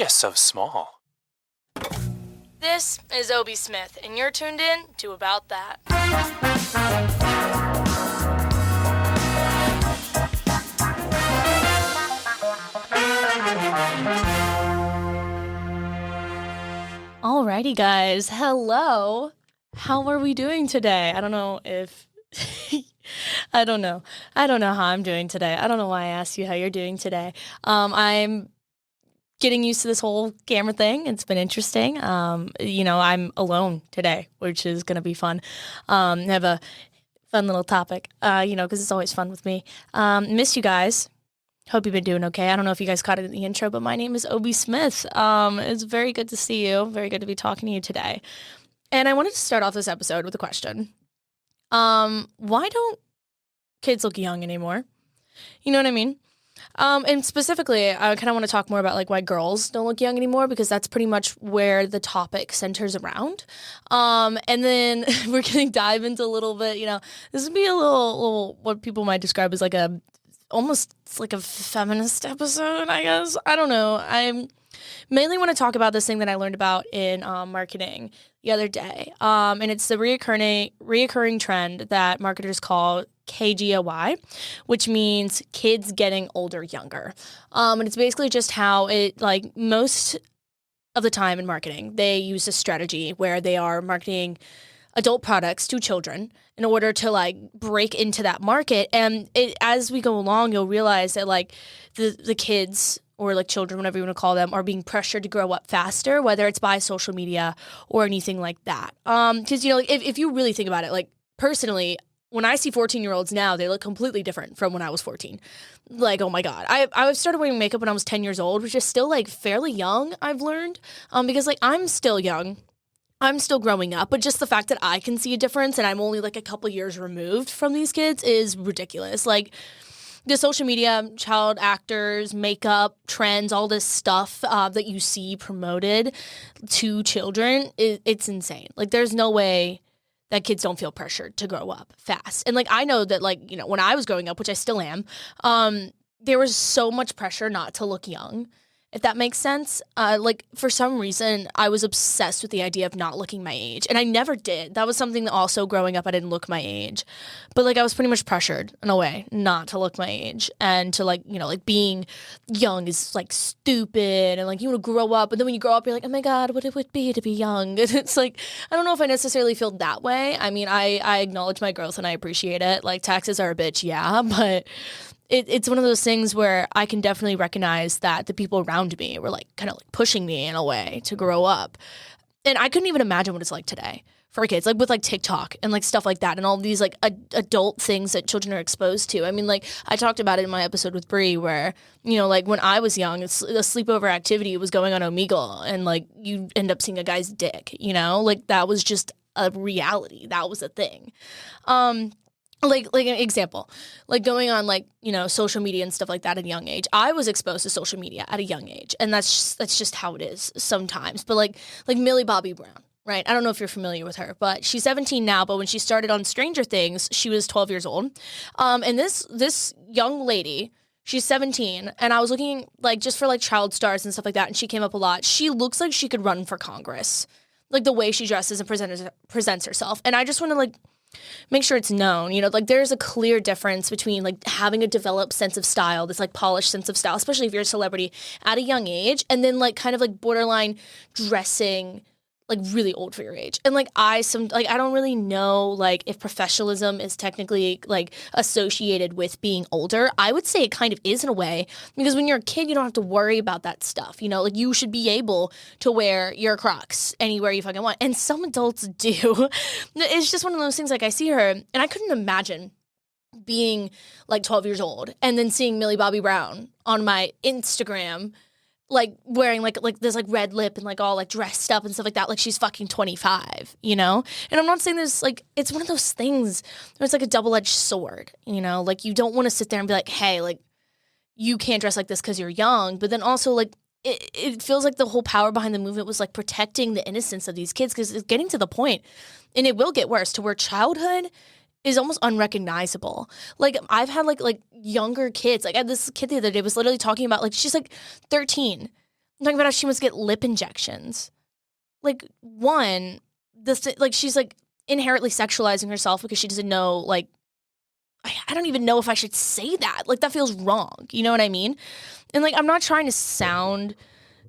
just so small. This is Obie Smith, and you're tuned in to About That. Alrighty, guys. Hello. How are we doing today? I don't know if... I don't know how I'm doing today. I don't know why I asked you how you're doing today. I'm getting used to this whole camera thing. It's been interesting. I'm alone today, which is going to be fun. I have a fun little topic, because it's always fun with me. Miss you guys. Hope you've been doing okay. I don't know if you guys caught it in the intro, but my name is Obie Smith. It's very good to see you. Very good to be talking to you today. And I wanted to start off this episode with a question. Why don't kids look young anymore? You know what I mean? And specifically, I kind of want to talk more about like why girls don't look young anymore, because that's pretty much where the topic centers around. And then we're going to dive into a little bit, this would be a little what people might describe as like almost like a feminist episode, I guess. I don't know. I mainly want to talk about this thing that I learned about in marketing the other day. And it's the reoccurring trend that marketers call KGOY, which means kids getting older younger. And it's basically just how it, like most of the time in marketing, they use a strategy where they are marketing adult products to children in order to like break into that market. And as we go along, you'll realize that like the kids or like children, whatever you want to call them, are being pressured to grow up faster, whether it's by social media or anything like that. Because, if you really think about it, like personally, when I see 14-year-olds now, they look completely different from when I was 14. Like, oh my God. I started wearing makeup when I was 10 years old, which is still like fairly young, I've learned. Because like I'm still young. I'm still growing up, but just the fact that I can see a difference and I'm only like a couple years removed from these kids is ridiculous. Like the social media, child actors, makeup, trends, all this stuff that you see promoted to children, it's insane. Like there's no way that kids don't feel pressured to grow up fast. And like I know that like, when I was growing up, which I still am, there was so much pressure not to look young. If that makes sense. Like, for some reason, I was obsessed with the idea of not looking my age. And I never did. That was something that also growing up, I didn't look my age. But, like, I was pretty much pressured, in a way, not to look my age. And to, like, like, being young is, like, stupid. And, like, you want to grow up. And then when you grow up, you're like, oh, my God, what it would be to be young. And it's, like, I don't know if I necessarily feel that way. I mean, I acknowledge my growth and I appreciate it. Like, taxes are a bitch, yeah. But it's one of those things where I can definitely recognize that the people around me were like kind of like pushing me in a way to grow up. And I couldn't even imagine what it's like today for kids, like with like TikTok and like stuff like that and all these like adult things that children are exposed to. I mean, like I talked about it in my episode with Bree where, like when I was young, it's a sleepover activity was going on Omegle and like you end up seeing a guy's dick, like that was just a reality. That was a thing. Like an example, like going on like, social media and stuff like that at a young age. I was exposed to social media at a young age, and that's just how it is sometimes. But like Millie Bobby Brown, right? I don't know if you're familiar with her, but she's 17 now, but when she started on Stranger Things, she was 12 years old. And this young lady, she's 17, and I was looking like just for like child stars and stuff like that, and she came up a lot. She looks like she could run for Congress, like the way she dresses and presents herself. And I just want to like make sure it's known, like there's a clear difference between like having a developed sense of style, this like polished sense of style, especially if you're a celebrity at a young age, and then like kind of like borderline dressing like really old for your age. And like I don't really know like if professionalism is technically like associated with being older. I would say it kind of is in a way, because when you're a kid, you don't have to worry about that stuff. Like you should be able to wear your Crocs anywhere you fucking want. And some adults do. It's just one of those things, like I see her and I couldn't imagine being like 12 years old and then seeing Millie Bobby Brown on my Instagram like wearing like this like red lip and like all like dressed up and stuff like that, like she's fucking 25, And I'm not saying there's like, it's one of those things where it's like a double-edged sword, like you don't want to sit there and be like, hey, like you can't dress like this because you're young, but then also like it feels like the whole power behind the movement was like protecting the innocence of these kids, because it's getting to the point, and it will get worse, to where childhood is almost unrecognizable. Like I've had like younger kids. Like I had this kid the other day was literally talking about like she's like 13, talking about how she must get lip injections. Like, one, she's, like, inherently sexualizing herself because she doesn't know, like, I don't even know if I should say that. Like, that feels wrong. You know what I mean? And, like, I'm not trying to sound,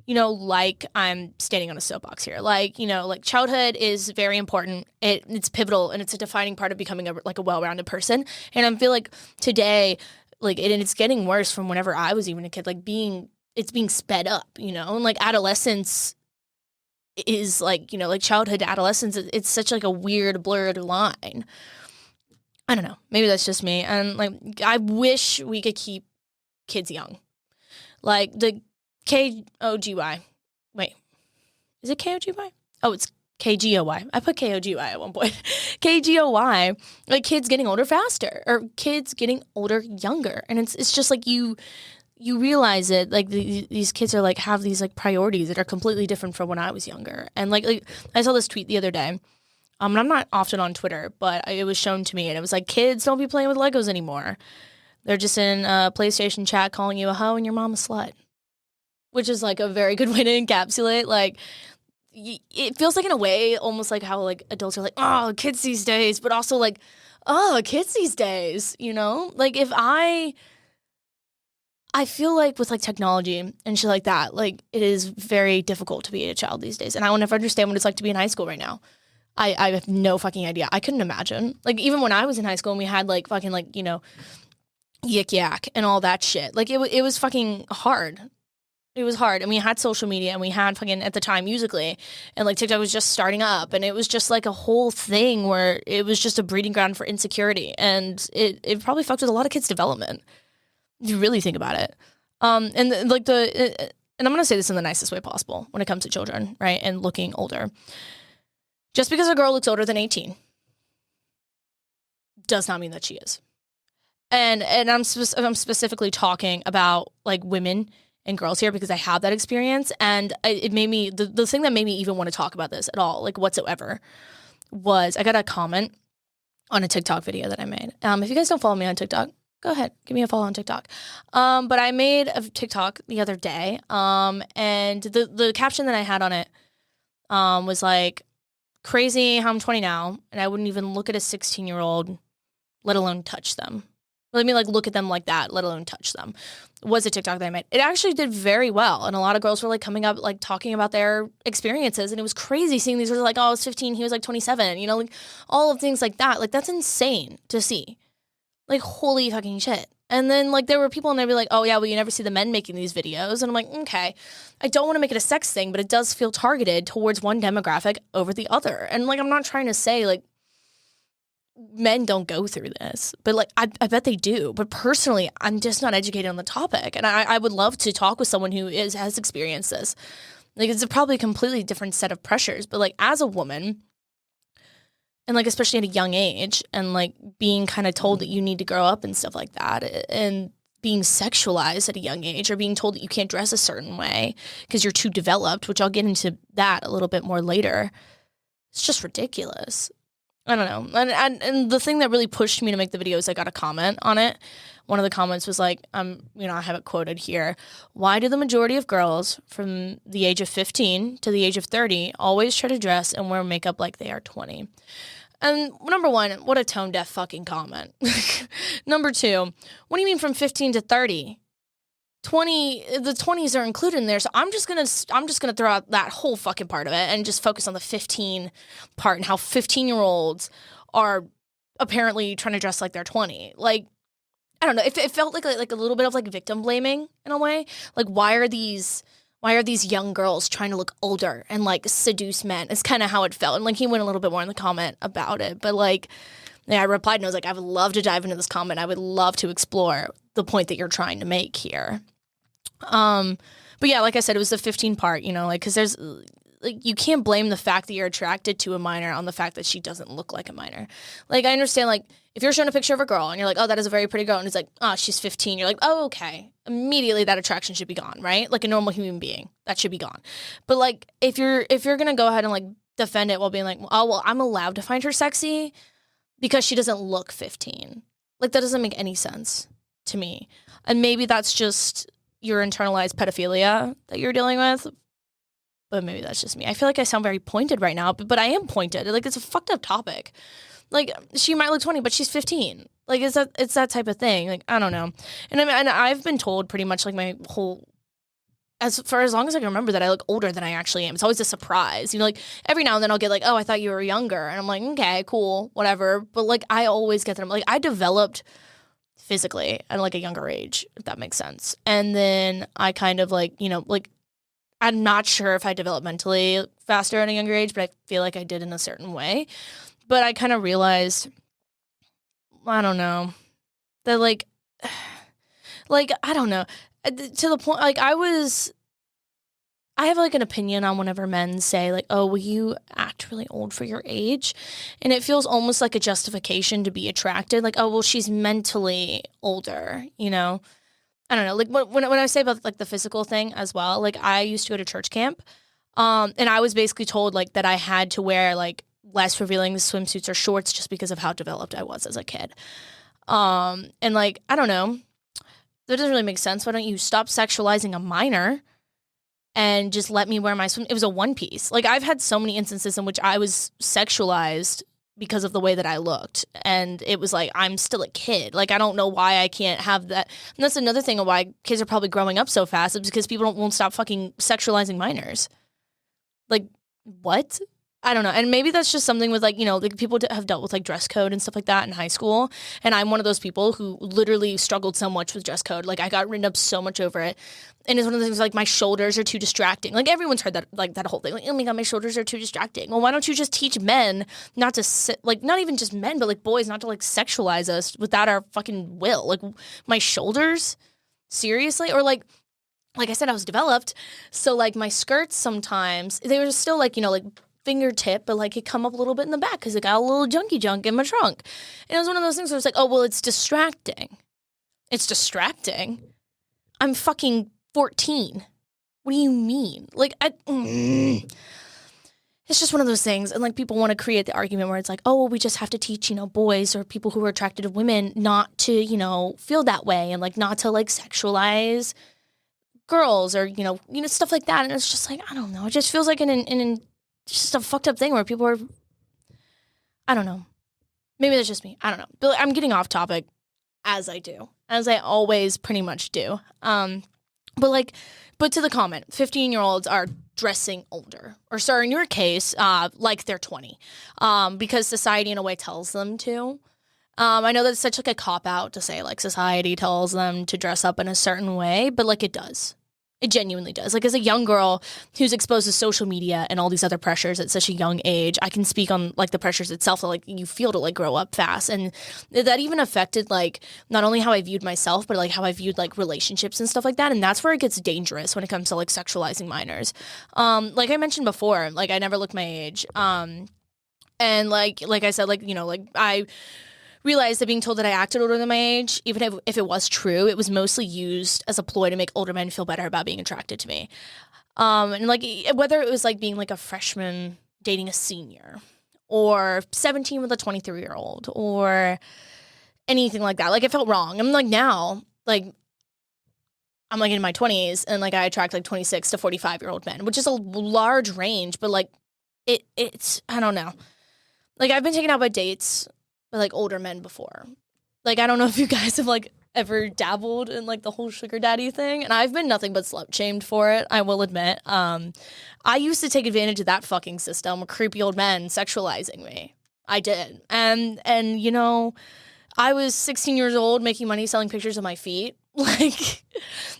like I'm standing on a soapbox here. Like, like, childhood is very important. It's pivotal, and it's a defining part of becoming a well-rounded person. And I feel like today, like, and it's getting worse from whenever I was even a kid, like, it's being sped up, and, like, adolescence is, like, like, childhood to adolescence, it's such, like, a weird, blurred line. I don't know. Maybe that's just me. And, like, I wish we could keep kids young. Like, the KGOY. Wait. Is it KGOY? Oh, it's KGOY. I put KGOY at one point. KGOY. Like, kids getting older faster. Or kids getting older younger. And it's just, like, you realize it. Like, these kids are, like, have these, like, priorities that are completely different from when I was younger. And, like I saw this tweet the other day. And I'm not often on Twitter, but it was shown to me, and it was like, kids don't be playing with Legos anymore. They're just in a PlayStation chat calling you a hoe and your mom a slut, which is, like, a very good way to encapsulate. Like, it feels like, in a way, almost like how, like, adults are like, oh, kids these days, but also, like, oh, kids these days, Like, if I feel like with, like, technology and shit like that, like, it is very difficult to be a child these days, and I will never understand what it's like to be in high school right now. I have no fucking idea. I couldn't imagine. Like, even when I was in high school and we had, like, fucking, like, yik yak and all that shit. Like, it was fucking hard. It was hard. And we had social media, and we had fucking, at the time, Musical.ly, and, like, TikTok was just starting up, and it was just, like, a whole thing where it was just a breeding ground for insecurity. And it probably fucked with a lot of kids' development, if you really think about it. And I'm going to say this in the nicest way possible when it comes to children, right, and looking older. Just because a girl looks older than 18 does not mean that she is. And I'm specifically talking about, like, women and girls here because I have that experience. And it made me, the thing that made me even want to talk about this at all, like, whatsoever, was I got a comment on a TikTok video that I made. If you guys don't follow me on TikTok, go ahead, give me a follow on TikTok. But I made a TikTok the other day, and the caption that I had on it was, like, crazy how I'm 20 now, and I wouldn't even look at a 16-year-old, let alone touch them. Let me, like, look at them like that, let alone touch them. Was a TikTok that I made. It actually did very well, and a lot of girls were, like, coming up, like, talking about their experiences, and it was crazy seeing these girls, like, oh, I was 15, he was, like, 27, like, all of things like that. Like, that's insane to see. Like, holy fucking shit. And then, like, there were people, and they'd be like, oh, yeah, well, you never see the men making these videos. And I'm like, okay, I don't want to make it a sex thing, but it does feel targeted towards one demographic over the other. And, like, I'm not trying to say, like, men don't go through this, but, like, I bet they do. But personally, I'm just not educated on the topic. And I would love to talk with someone who has experienced this. Like, it's probably a completely different set of pressures. But, like, as a woman, and, like, especially at a young age, and, like, being kind of told that you need to grow up and stuff like that, and being sexualized at a young age, or being told that you can't dress a certain way because you're too developed, which I'll get into that a little bit more later. It's just ridiculous. I don't know. And the thing that really pushed me to make the video is I got a comment on it. One of the comments was like, I have it quoted here. Why do the majority of girls from the age of 15 to the age of 30 always try to dress and wear makeup like they are 20? And number one, what a tone-deaf fucking comment. Number two, what do you mean from 15 to 30? The 20s are included in there, so I'm just gonna throw out that whole fucking part of it and just focus on the 15 part and how 15-year-olds are apparently trying to dress like they're 20. Like, I don't know. It felt like a little bit of, like, victim blaming in a way. Like, why are these young girls trying to look older and, like, seduce men? It's kind of how it felt. And, like, he went a little bit more in the comment about it. But, like, yeah, I replied and I was like, I would love to dive into this comment. I would love to explore the point that you're trying to make here. But yeah, like I said, it was the 15 part, like, because there's, like, you can't blame the fact that you're attracted to a minor on the fact that she doesn't look like a minor. Like, I understand, like, if you're showing a picture of a girl and you're like, oh, that is a very pretty girl, and it's like, oh, she's 15, you're like, oh, okay. Immediately that attraction should be gone, right? Like a normal human being, that should be gone. But, like, if you're gonna go ahead and, like, defend it while being like, oh, well, I'm allowed to find her sexy because she doesn't look 15. Like, that doesn't make any sense to me. And maybe that's just your internalized pedophilia that you're dealing with. But maybe that's just me. I feel like I sound very pointed right now, but I am pointed. Like, it's a fucked up topic. Like, she might look 20, but she's 15. Like, it's that type of thing. Like, I don't know. And I mean, and I've been told pretty much like my whole, for as long as I can remember, that I look older than I actually am. It's always a surprise. You know, like every now and then I'll get like, oh, I thought you were younger. And I'm like, okay, cool, whatever. But like, I always get that. Like, I developed physically at like a younger age, if that makes sense. And then I kind of like, you know, like, I'm not sure if I developed mentally faster at a younger age, but I feel like I did in a certain way. But I kind of realized, I don't know, that like, I don't know, to the point, like I have like an opinion on whenever men say like, oh, well, you act really old for your age. And it feels almost like a justification to be attracted. Like, oh, well, she's mentally older, you know? I don't know, like when I say about like the physical thing as well, like I used to go to church camp, and I was basically told like that I had to wear like less revealing swimsuits or shorts just because of how developed I was as a kid. And like, I don't know, that doesn't really make sense. Why don't you stop sexualizing a minor and just let me wear my swim? It was a one piece. Like I've had so many instances in which I was sexualized because of the way that I looked. And it was like, I'm still a kid. Like, I don't know why I can't have that. And that's another thing of why kids are probably growing up so fast. It's because people won't stop fucking sexualizing minors. Like, what? I don't know. And maybe that's just something with like, you know, like people have dealt with like dress code and stuff like that in high school. And I'm one of those people who literally struggled so much with dress code. Like I got written up so much over it. And it's one of the things like my shoulders are too distracting. Like everyone's heard that, like that whole thing. Like, oh my God, my shoulders are too distracting. Well, why don't you just teach men not to like, not even just men, but like boys not to like sexualize us without our fucking will. Like my shoulders? Seriously? Or like I said, I was developed. So like my skirts sometimes, they were still like, you know, like fingertip, but like it come up a little bit in the back because it got a little junky junk in my trunk. And it was one of those things where it's like, oh, well, it's distracting. It's distracting. I'm fucking 14. What do you mean? Like, it's just one of those things. And like people want to create the argument where it's like, oh, well, we just have to teach, you know, boys or people who are attracted to women not to, you know, feel that way and like not to like sexualize girls or, you know, stuff like that. And it's just like, I don't know. It just feels like just a fucked up thing where people are, I don't know. Maybe that's just me. I don't know. But I'm getting off topic as I always pretty much do. But to the comment, 15-year-olds are dressing older, or sorry, in your case, like they're 20, because society in a way tells them to. I know that's such like a cop out to say like society tells them to dress up in a certain way, but like it does. It genuinely does. Like as a young girl who's exposed to social media and all these other pressures at such a young age, I can speak on like the pressures itself that like you feel to like grow up fast. And that even affected like not only how I viewed myself, but like how I viewed like relationships and stuff like that. And that's where it gets dangerous when it comes to like sexualizing minors. Like I mentioned before, like I never looked my age. And like I said, like, you know, like I realized that being told that I acted older than my age, even if it was true, it was mostly used as a ploy to make older men feel better about being attracted to me. And like whether it was like being like a freshman dating a senior or 17 with a 23-year-old or anything like that. Like it felt wrong. I'm like now, like I'm like in my 20s and like I attract like 26 to 45-year-old men, which is a large range, but like it's I don't know. Like I've been taken out by dates with like older men before. Like I don't know if you guys have like ever dabbled in like the whole sugar daddy thing, and I've been nothing but slut shamed for it, I will admit. I used to take advantage of that fucking system with creepy old men sexualizing me. I did. And you know, I was 16 years old making money selling pictures of my feet. Like,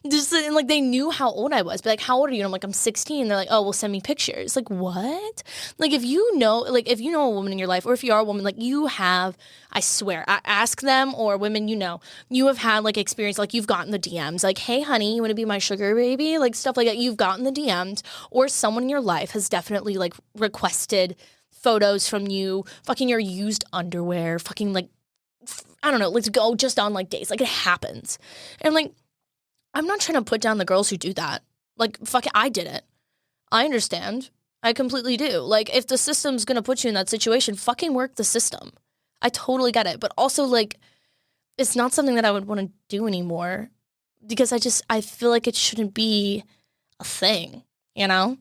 just and like they knew how old I was. But like, how old are you? And I'm like, I'm 16. They're like, oh, well, send me pictures. Like, what? Like, if you know a woman in your life, or if you are a woman, like you have, I swear, ask them or women you have had like experience, like you've gotten the DMs, like, hey, honey, you want to be my sugar baby? Like stuff like that. You've gotten the DMs, or someone in your life has definitely like requested photos from you, fucking your used underwear, fucking like, I don't know, let's go just on like dates. Like it happens. And like, I'm not trying to put down the girls who do that. Like, fuck it, I did it. I understand. I completely do. Like, if the system's gonna put you in that situation, fucking work the system. I totally get it. But also, like, it's not something that I would want to do anymore because I feel like it shouldn't be a thing, you know?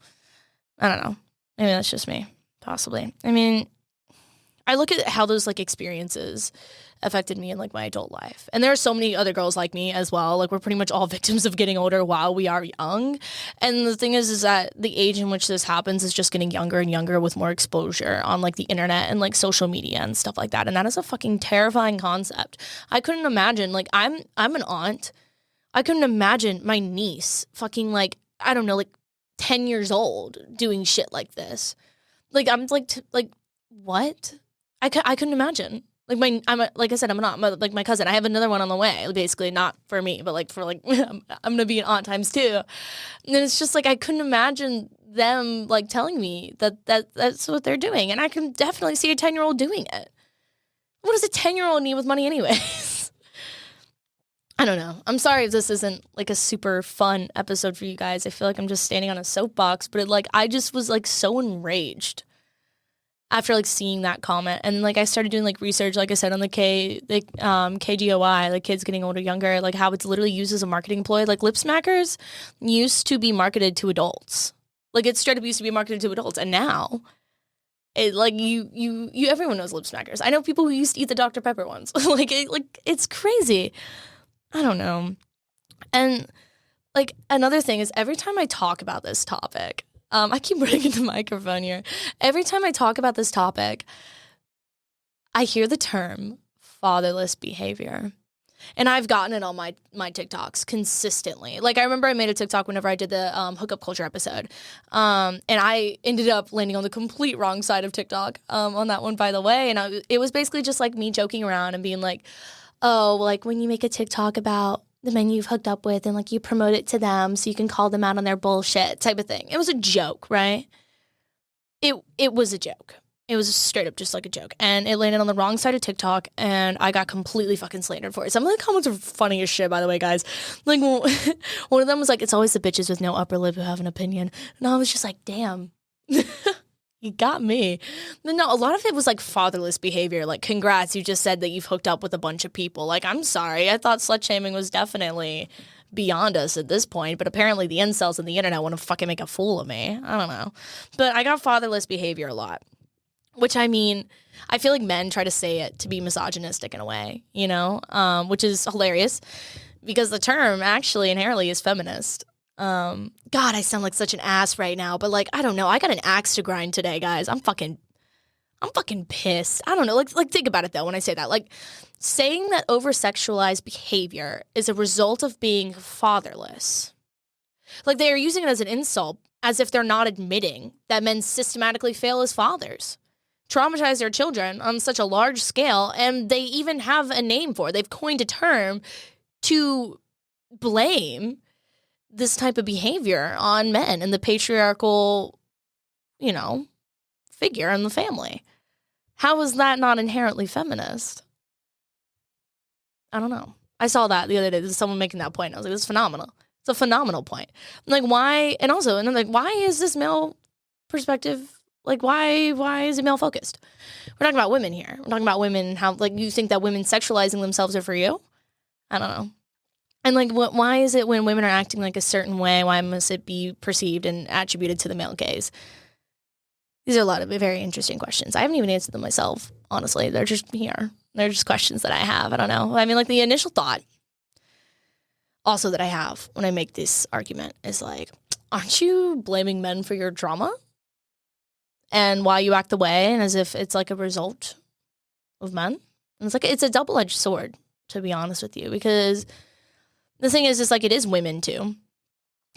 I don't know. Maybe that's just me, possibly. I mean, I look at how those like experiences affected me in like my adult life. And there are so many other girls like me as well. Like we're pretty much all victims of getting older while we are young. And the thing is that the age in which this happens is just getting younger and younger with more exposure on like the internet and like social media and stuff like that. And that is a fucking terrifying concept. I couldn't imagine, like I'm an aunt. I couldn't imagine my niece fucking like, I don't know, like 10 years old doing shit like this. Like I'm like, what? I couldn't imagine. Like like I said, I'm an aunt, like my cousin. I have another one on the way, basically not for me, but like for like, I'm going to be an aunt times two. And it's just like, I couldn't imagine them like telling me that's what they're doing. And I can definitely see a 10-year-old doing it. What does a 10-year-old need with money anyways? I don't know. I'm sorry if this isn't like a super fun episode for you guys. I feel like I'm just standing on a soapbox, but I just was like so enraged after like seeing that comment. And like I started doing like research, like I said, on the KGOY, like kids getting older, younger, like how it's literally used as a marketing ploy. Like lip smackers used to be marketed to adults. Like it straight up used to be marketed to adults. And now it like you everyone knows lip smackers. I know people who used to eat the Dr. Pepper ones. It's crazy. I don't know. And like another thing is every time I talk about this topic, I keep breaking the microphone here. Every time I talk about this topic, I hear the term fatherless behavior. And I've gotten it on my TikToks consistently. Like I remember I made a TikTok whenever I did the hookup culture episode. And I ended up landing on the complete wrong side of TikTok on that one, by the way. And it was basically just like me joking around and being like, oh, like when you make a TikTok about the men you've hooked up with and like you promote it to them so you can call them out on their bullshit type of thing. It was a joke, right? It was a joke. It was straight up just like a joke. And it landed on the wrong side of TikTok and I got completely fucking slandered for it. Some of the comments are funny as shit, by the way, guys. Like one of them was like, it's always the bitches with no upper lip who have an opinion. And I was just like, damn. You got me. No, a lot of it was like fatherless behavior. Like, congrats, you just said that you've hooked up with a bunch of people. Like, I'm sorry. I thought slut shaming was definitely beyond us at this point, but apparently the incels and the internet want to fucking make a fool of me. I don't know. But I got fatherless behavior a lot, which I mean, I feel like men try to say it to be misogynistic in a way, you know, which is hilarious because the term actually inherently is feminist. God, I sound like such an ass right now, but like, I don't know. I got an axe to grind today, guys. I'm fucking pissed. I don't know. Like think about it though. When I say that, like saying that over-sexualized behavior is a result of being fatherless. Like they are using it as an insult, as if they're not admitting that men systematically fail as fathers, traumatize their children on such a large scale, and they even have a name for it. They've coined a term to blame this type of behavior on men and the patriarchal, you know, figure in the family. How is that not inherently feminist? I don't know. I saw that the other day. There's someone making that point. I was like, this is phenomenal. It's a phenomenal point. I'm like, why? And then like, why is this male perspective? Like, why is it male focused? We're talking about women here. We're talking about women, how, like, you think that women sexualizing themselves are for you? I don't know. And, like, why is it when women are acting like a certain way, why must it be perceived and attributed to the male gaze? These are a lot of very interesting questions. I haven't even answered them myself, honestly. They're just here. They're just questions that I have. I don't know. I mean, like, the initial thought also that I have when I make this argument is, like, aren't you blaming men for your trauma? And why you act the way, and as if it's, like, a result of men? And it's, like, it's a double-edged sword, to be honest with you, because the thing is like, it is women too.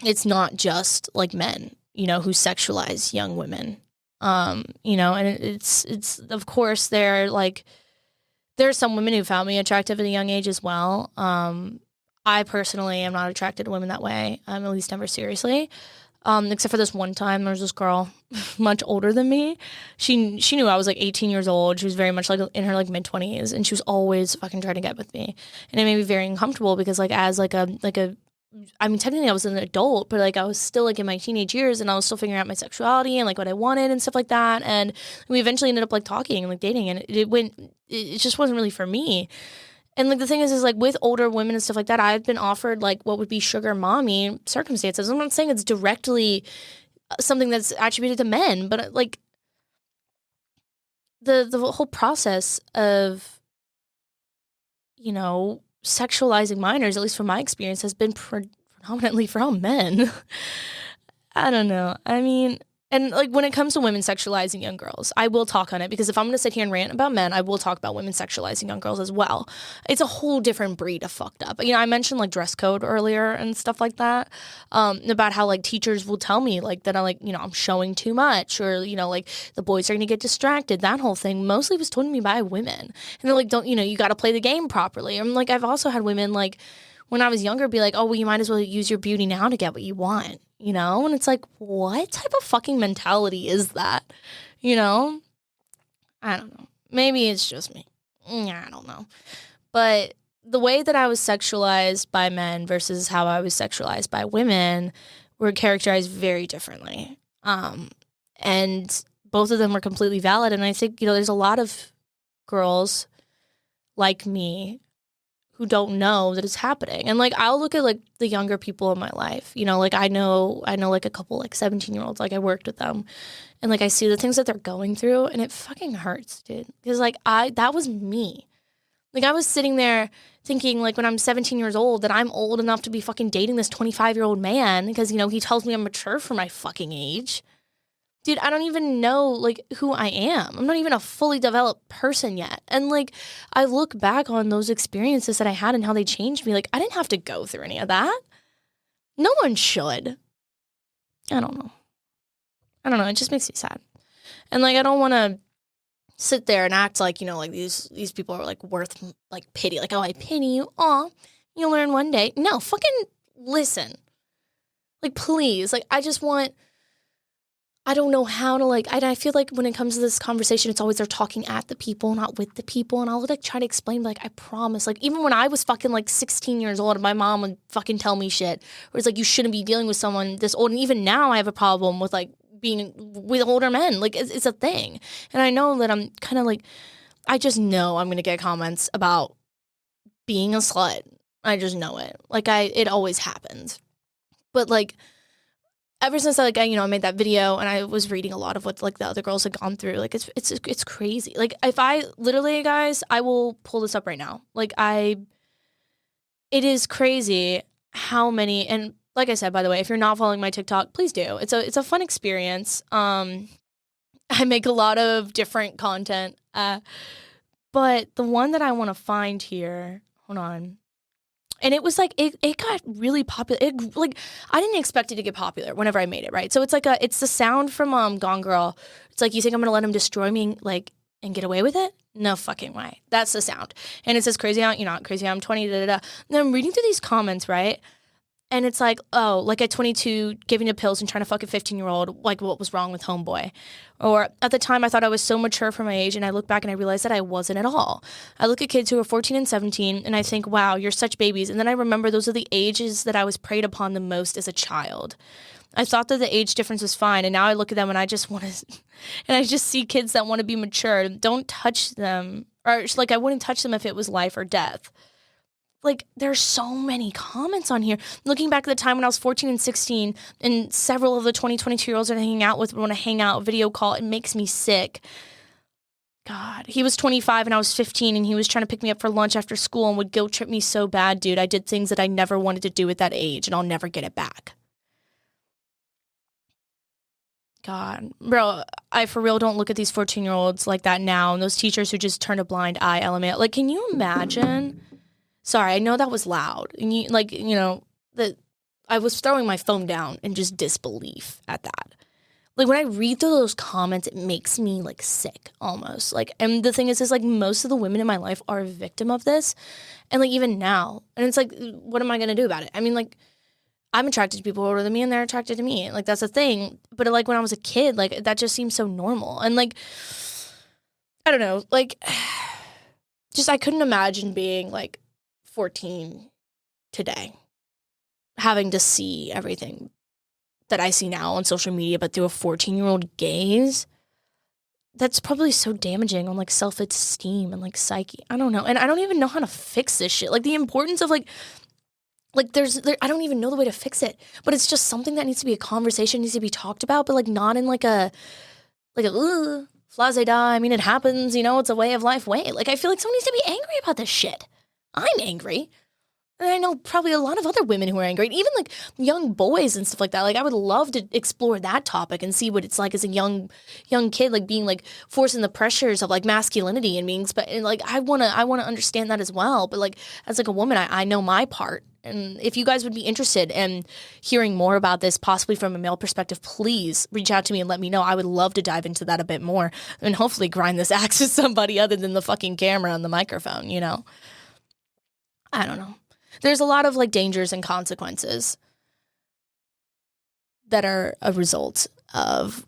It's not just like men, you know, who sexualize young women. You know, and it's of course there are some women who found me attractive at a young age as well. I personally am not attracted to women that way. At least never seriously. Except for this one time, there was this girl much older than me. She knew I was like 18 years old. She was very much like in her like mid 20s, and she was always fucking trying to get with me, and it made me very uncomfortable because like as like a I mean technically I was an adult, but like I was still like in my teenage years, and I was still figuring out my sexuality and like what I wanted and stuff like that. And we eventually ended up like talking and like dating, and it just wasn't really for me. And, like, the thing is, like, with older women and stuff like that, I've been offered, like, what would be sugar mommy circumstances. I'm not saying it's directly something that's attributed to men, but, like, the whole process of, sexualizing minors, at least from my experience, has been predominantly for all men. I don't know. I mean, and like when it comes to women sexualizing young girls, I will talk on it because if I'm going to sit here and rant about men, I will talk about women sexualizing young girls as well. It's a whole different breed of fucked up. I mentioned like dress code earlier and stuff like that, about how like teachers will tell me like that I'm showing too much, or, like the boys are going to get distracted. That whole thing mostly was told to me by women. And they're like, don't, you got to play the game properly. I'm like, I've also had women like, when I was younger, be like, oh, well, you might as well use your beauty now to get what you want, And it's like, what type of fucking mentality is that, I don't know. Maybe it's just me. I don't know. But the way that I was sexualized by men versus how I was sexualized by women were characterized very differently. And both of them were completely valid. And I think, there's a lot of girls like me who don't know that it's happening. And like I'll look at like the younger people in my life, like I know like a couple like 17-year-olds, like I worked with them, and like I see the things that they're going through and it fucking hurts, dude. Because like that was me. Like I was sitting there thinking like when I'm 17 years old that I'm old enough to be fucking dating this 25-year-old man because, he tells me I'm mature for my fucking age. Dude, I don't even know, like, who I am. I'm not even a fully developed person yet. And, like, I look back on those experiences that I had and how they changed me. Like, I didn't have to go through any of that. No one should. I don't know. It just makes me sad. And, like, I don't want to sit there and act like, like, these people are, like, worth, like, pity. Like, oh, I pity you. Aw, you'll learn one day. No, fucking listen. Like, please. Like, I don't know how to like, I feel like when it comes to this conversation, it's always they're talking at the people, not with the people. And I'll like try to explain, like, I promise, like, even when I was fucking like 16 years old, my mom would fucking tell me shit. Where it's like, you shouldn't be dealing with someone this old. And even now I have a problem with like being with older men. Like it's a thing. And I know that I'm kind of like, I just know I'm going to get comments about being a slut. I just know it. Like it always happens. But like, ever since I made that video and I was reading a lot of what like the other girls had gone through, like it's crazy. Like if I literally, guys, I will pull this up right now. Like it is crazy how many, and like I said, by the way, if you're not following my TikTok, please do. It's a fun experience. I make a lot of different content. But the one that I want to find here, hold on. And it was like, it got really popular. It like, I didn't expect it to get popular whenever I made it, right? So it's like it's the sound from Gone Girl. It's like, you think I'm going to let him destroy me, like, and get away with it? No fucking way. That's the sound. And it says, crazy how, crazy how I'm 20, da da da. And I'm reading through these comments, right? And it's like, oh, like at 22, giving up pills and trying to fuck a 15-year-old, like what was wrong with homeboy? Or at the time, I thought I was so mature for my age, and I look back and I realized that I wasn't at all. I look at kids who are 14 and 17, and I think, wow, you're such babies. And then I remember those are the ages that I was preyed upon the most as a child. I thought that the age difference was fine, and now I look at them and I just want to, and I just see kids that want to be mature. Don't touch them, or like I wouldn't touch them if it was life or death. Like, there's so many comments on here. Looking back at the time when I was 14 and 16, and several of the 22-year-olds that I hang out with want to hang out, video call, it makes me sick. God, he was 25 and I was 15, and he was trying to pick me up for lunch after school and would guilt trip me so bad, dude. I did things that I never wanted to do at that age, and I'll never get it back. God, bro, I for real don't look at these 14-year-olds like that now, and those teachers who just turn a blind eye, LMAO. Like, can you imagine? Sorry, I know that was loud. And that I was throwing my phone down in just disbelief at that. Like, when I read through those comments, it makes me, like, sick almost. Like, and the thing is like, most of the women in my life are a victim of this. And, like, even now. And it's like, what am I going to do about it? I mean, like, I'm attracted to people older than me, and they're attracted to me. Like, that's a thing. But, like, when I was a kid, like, that just seems so normal. And, like, I don't know. Like, just I couldn't imagine being, like, 14 today, having to see everything that I see now on social media, but through a 14-year-old gaze. that's probably so damaging on like self-esteem and like psyche. I don't know. And I don't even know how to fix this shit. Like the importance of like I don't even know the way to fix it, but it's just something that needs to be a conversation, needs to be talked about, but like not in like a flase die. I mean, it happens, it's a way of life way. Like I feel like someone needs to be angry about this shit. I'm angry. And I know probably a lot of other women who are angry, and even like young boys and stuff like that. Like I would love to explore that topic and see what it's like as a young kid, like being like forcing the pressures of like masculinity and being, and like I wanna understand that as well. But like as like a woman, I know my part. And if you guys would be interested in hearing more about this, possibly from a male perspective, please reach out to me and let me know. I would love to dive into that a bit more and hopefully grind this axe with somebody other than the fucking camera and the microphone. I don't know. There's a lot of like dangers and consequences that are a result of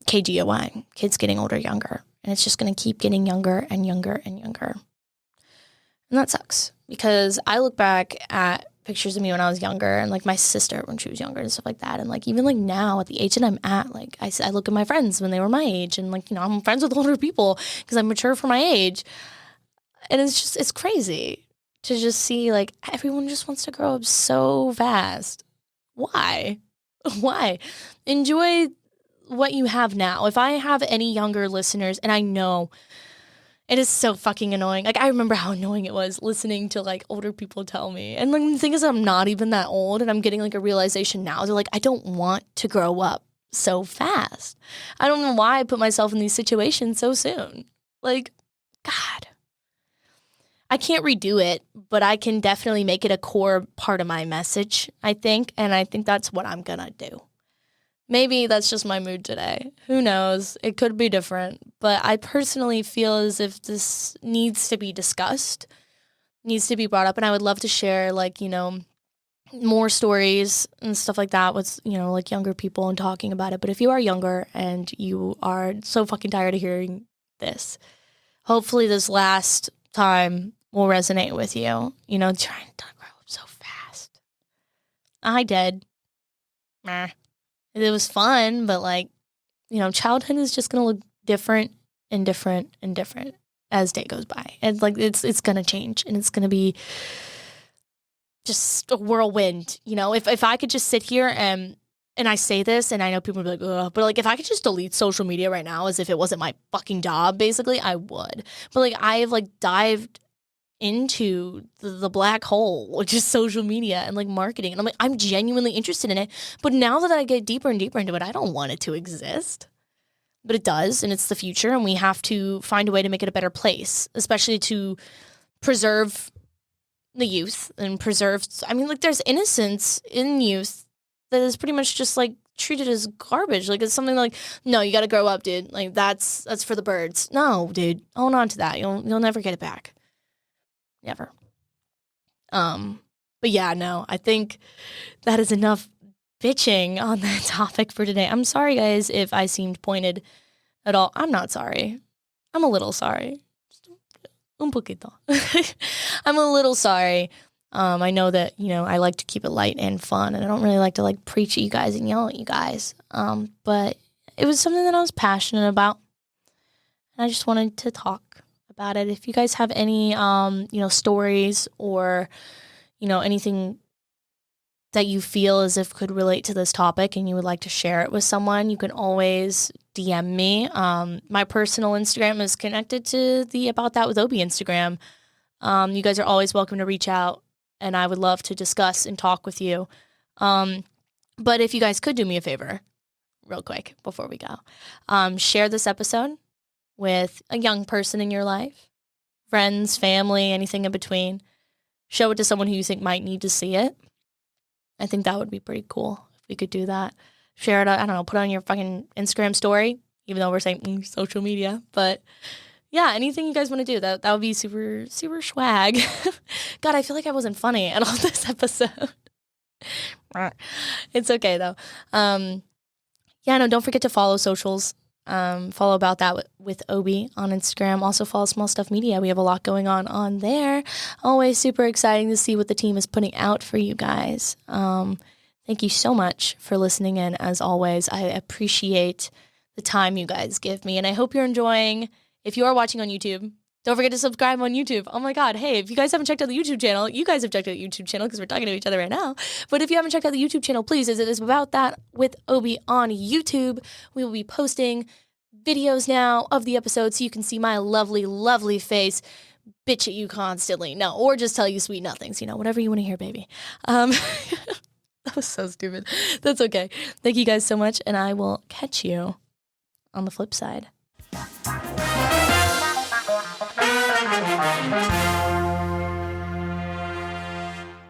KGOY, kids getting older, younger. And it's just going to keep getting younger and younger and younger. And that sucks because I look back at pictures of me when I was younger and like my sister when she was younger and stuff like that. And like even like now at the age that I'm at, like I look at my friends when they were my age and like, I'm friends with older people because I'm mature for my age. And it's crazy to just see like everyone just wants to grow up so fast. Why? Enjoy what you have now. If I have any younger listeners, and I know it is so fucking annoying. Like I remember how annoying it was listening to like older people tell me. And like the thing is I'm not even that old and I'm getting like a realization now. They're like, I don't want to grow up so fast. I don't know why I put myself in these situations so soon. Like, God. I can't redo it, but I can definitely make it a core part of my message, I think. And I think that's what I'm going to do. Maybe that's just my mood today. Who knows? It could be different. But I personally feel as if this needs to be discussed, needs to be brought up. And I would love to share, like, more stories and stuff like that with, like younger people and talking about it. But if you are younger and you are so fucking tired of hearing this, hopefully this last time will resonate with you. Trying to grow up so fast. I did. Meh. It was fun, but like, childhood is just gonna look different and different and different as day goes by. And like it's gonna change and it's gonna be just a whirlwind. If I could just sit here and I say this and I know people will be like, ugh, but like if I could just delete social media right now as if it wasn't my fucking job, basically, I would. But like I have like dived into the black hole, which is social media and like marketing. And I'm like, I'm genuinely interested in it. But now that I get deeper and deeper into it, I don't want it to exist. But it does, and it's the future, and we have to find a way to make it a better place, especially to preserve the youth and there's innocence in youth that is pretty much just like treated as garbage. Like it's something like, no, you got to grow up, dude. Like that's for the birds. No, dude, hold on to that. You'll never get it back. Never. But yeah, no, I think that is enough bitching on that topic for today. I'm sorry, guys, if I seemed pointed at all. I'm not sorry. I'm a little sorry. Just un poquito. I'm a little sorry. I know that, I like to keep it light and fun, and I don't really like to like preach at you guys and yell at you guys. But it was something that I was passionate about, and I just wanted to talk about it. If you guys have any, stories or, anything that you feel as if could relate to this topic and you would like to share it with someone, you can always DM me. My personal Instagram is connected to the About That with Obi Instagram. You guys are always welcome to reach out, and I would love to discuss and talk with you. But if you guys could do me a favor, real quick, before we go, share this episode with a young person in your life, friends, family, anything in between. Show it to someone who you think might need to see it. I think that would be pretty cool if we could do that. Share it, I don't know, put it on your fucking Instagram story, even though we're saying social media. But yeah, anything you guys want to do, that would be super, super swag. God, I feel like I wasn't funny at all this episode. It's okay, though. Don't forget to follow socials. Follow About That with Obi on Instagram. Also follow Small Stuff Media. We have a lot going on there. Always super exciting to see what the team is putting out for you guys. Thank you so much for listening in. As always, I appreciate the time you guys give me. And I hope you're enjoying. If you are watching on YouTube, don't forget to subscribe on YouTube. Oh my God. Hey, if you guys haven't checked out the YouTube channel, you guys have checked out the YouTube channel because we're talking to each other right now. But if you haven't checked out the YouTube channel, please, as it is About That with Obi on YouTube. We will be posting videos now of the episode so you can see my lovely, lovely face bitch at you constantly. No, or just tell you sweet nothings, whatever you want to hear, baby. That was so stupid. That's okay. Thank you guys so much, and I will catch you on the flip side.